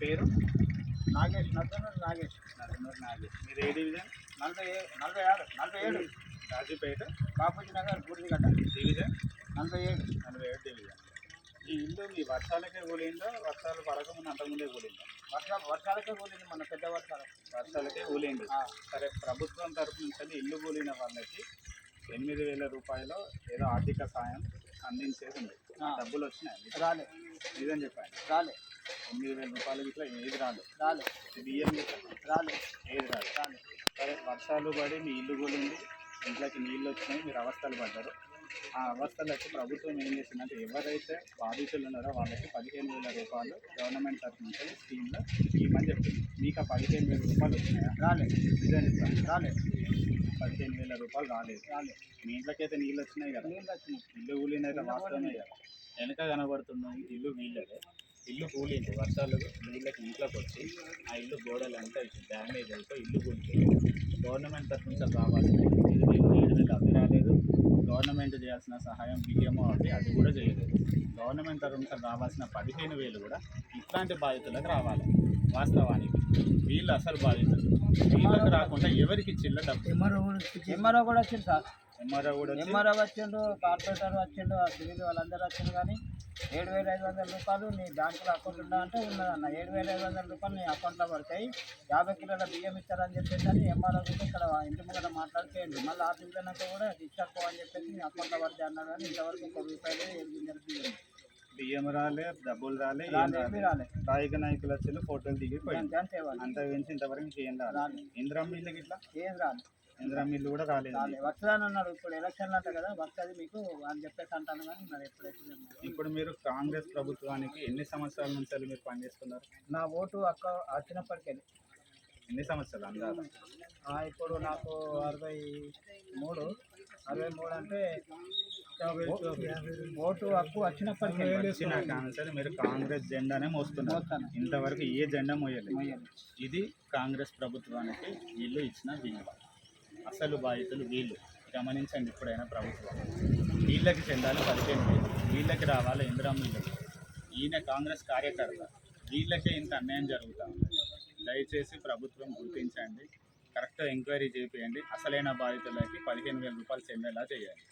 పేరు? నాగేష్, నద్దనూరు నాగేష్. నల్లనూరు నాగేష్. మీరు ఏ division? 47 Rajupeta, Bapuji Nagar, Budidigadda. Division 47 division. ఈ ఇల్లు మీ వర్షాలకే కూలిందో, వర్షాలు పడకముందు అంతకుముందే కూలిందో? వర్షాలకే కూలింది, మన పెద్ద వర్షాలకే కూలింది. సరే, ప్రభుత్వం తరపు నుంచి ఇల్లు కూలిన వాళ్ళకి 8,000 రూపాయలు ఏదో ఆర్థిక సాయం అందించేది ఉంది. డబ్బులు వచ్చినాయి? రాలే. నిజం చెప్పండి. రాలే. 8,000 రూపాయలు ఇట్లా ఏది రాలేదు? రాలే. బియ్యం రాలే. ఏది రాలేదు. సరే, వర్షాలు పడి మీ ఇల్లు కూలింది, ఇంట్లోకి నీళ్ళు వచ్చినాయి, మీరు అవస్థలు పడ్డారు. ఆ అవస్థలకు ప్రభుత్వం ఏం చేసిందంటే ఎవరైతే బాధితులు ఉన్నారో వాళ్ళకి 15,000 రూపాయలు గవర్నమెంట్ తరఫు నుంచి స్కీమ్లో ఇవ్వమని చెప్పింది. మీకు ఆ 15,000 రూపాయలు వచ్చినాయా? రాలే. నిజం చెప్తాను. రాలే. 15,000 రూపాయలు రాలేదు. మీ ఇంట్లోకైతే నీళ్ళు వచ్చినాయి కదా? నీళ్ళు వచ్చినాయి. ఇల్లు కూలినైతే వాస్తవమే కదా? వెనక కనబడుతున్నాయి ఇల్లు వీళ్ళదే. ఇల్లు కూలింది, వర్షాలు నీళ్ళకి ఇంట్లోకి వచ్చి ఆ ఇల్లు గోడలు అంతా డ్యామేజ్ అయిపోయి ఇల్లు కూలిపోయింది. గవర్నమెంట్ తరఫు నుంచి రావాల్సింది ఇది మీకు 7,000 అది రాలేదు. గవర్నమెంట్ చేయాల్సిన సహాయం బియ్యమో అది కూడా చేయలేదు. గవర్నమెంట్ తరఫు నుంచి రావాల్సిన 15,000 కూడా ఇట్లాంటి బాధితులకు రావాలి. వాస్తవానికి వీళ్ళు అసలు బాధితులు. వీళ్ళకి రాకుండా ఎవరికి ఇచ్చిందో డబ్బు? ఎంఆర్ఓ కూడా వచ్చింది సార్. ఎంఆర్ఓ వచ్చిండు, కార్పొరేటర్ వచ్చిండు, ఆ సివిల్ వాళ్ళందరూ వచ్చిండు. కానీ 7,500 రూపాయలు నీ బ్యాంకులో అకౌంట్ ఉందా అంటే ఉన్నదన్న. 7,500 రూపాయలు నీ అకౌంట్లో పడతాయి, 50 కిలోల బియ్యం ఇస్తారని చెప్పేసి అని ఎంఆర్ఓ కూడా ఇక్కడ ఇంటి ముందు మాట్లాడిపోయింది. మళ్ళీ ఆఫీస్లోనాక కూడా ఇచ్చారు అని చెప్పేసి నీ అకౌంట్లో పడతాయి అన్నారు. కానీ ఇంతవరకు 1 రూపాయలు 7 గింజలు బియ్యం రాలే, డబ్బులు రాలే. రాజకీయ నాయకులు వచ్చి ఫోటోలు దిగి అంత పెంచి ఇంతవరకు ఇంకేం రాలేదు. ఇందిరమ్మ ఇల్లుకి ఇట్లా ఏది రాదు. ఇందిరమ్మ ఇల్లు కూడా రాలేదు. వస్తుందని అన్నారు. ఇప్పుడు ఎలక్షన్లు అంట కదా, వస్తుంది మీకు అని చెప్పేసి అంటాను. కానీ మరి ఎప్పుడైతే ఇప్పుడు మీరు కాంగ్రెస్ ప్రభుత్వానికి ఎన్ని సంవత్సరాల నుంచి మీరు పనిచేస్తున్నారు? నా ఓటు వచ్చినప్పటికెళ్ళి ఎన్ని సంవత్సరాలు అందాజు? ఇప్పుడు నాకు 63 అంటే ఓటు హక్కు వచ్చినప్పటికీ మీరు కాంగ్రెస్ జెండానే మోస్తున్నారు. ఇంతవరకు ఏ జెండా మోయలేదు. ఇది కాంగ్రెస్ ప్రభుత్వానికి వీళ్ళు ఇచ్చిన విలువ. అసలు బాధితులు వీళ్ళు. గమనించండి ఇప్పుడైనా ప్రభుత్వం. వీళ్ళకి చెందాలి 15,000, వీళ్ళకి రావాలి ఇందిరమ్మ ఇళ్ళకి. ఈయన కాంగ్రెస్ కార్యకర్త, వీళ్ళకే ఇంత అన్యాయం జరుగుతూ ఉంది. దయచేసి ప్రభుత్వం గుర్తించండి, కరెక్ట్గా ఎంక్వైరీ చేయండి. అసలైన బాధితులకి 15,000 రూపాయలు చెందేలా చేయాలి.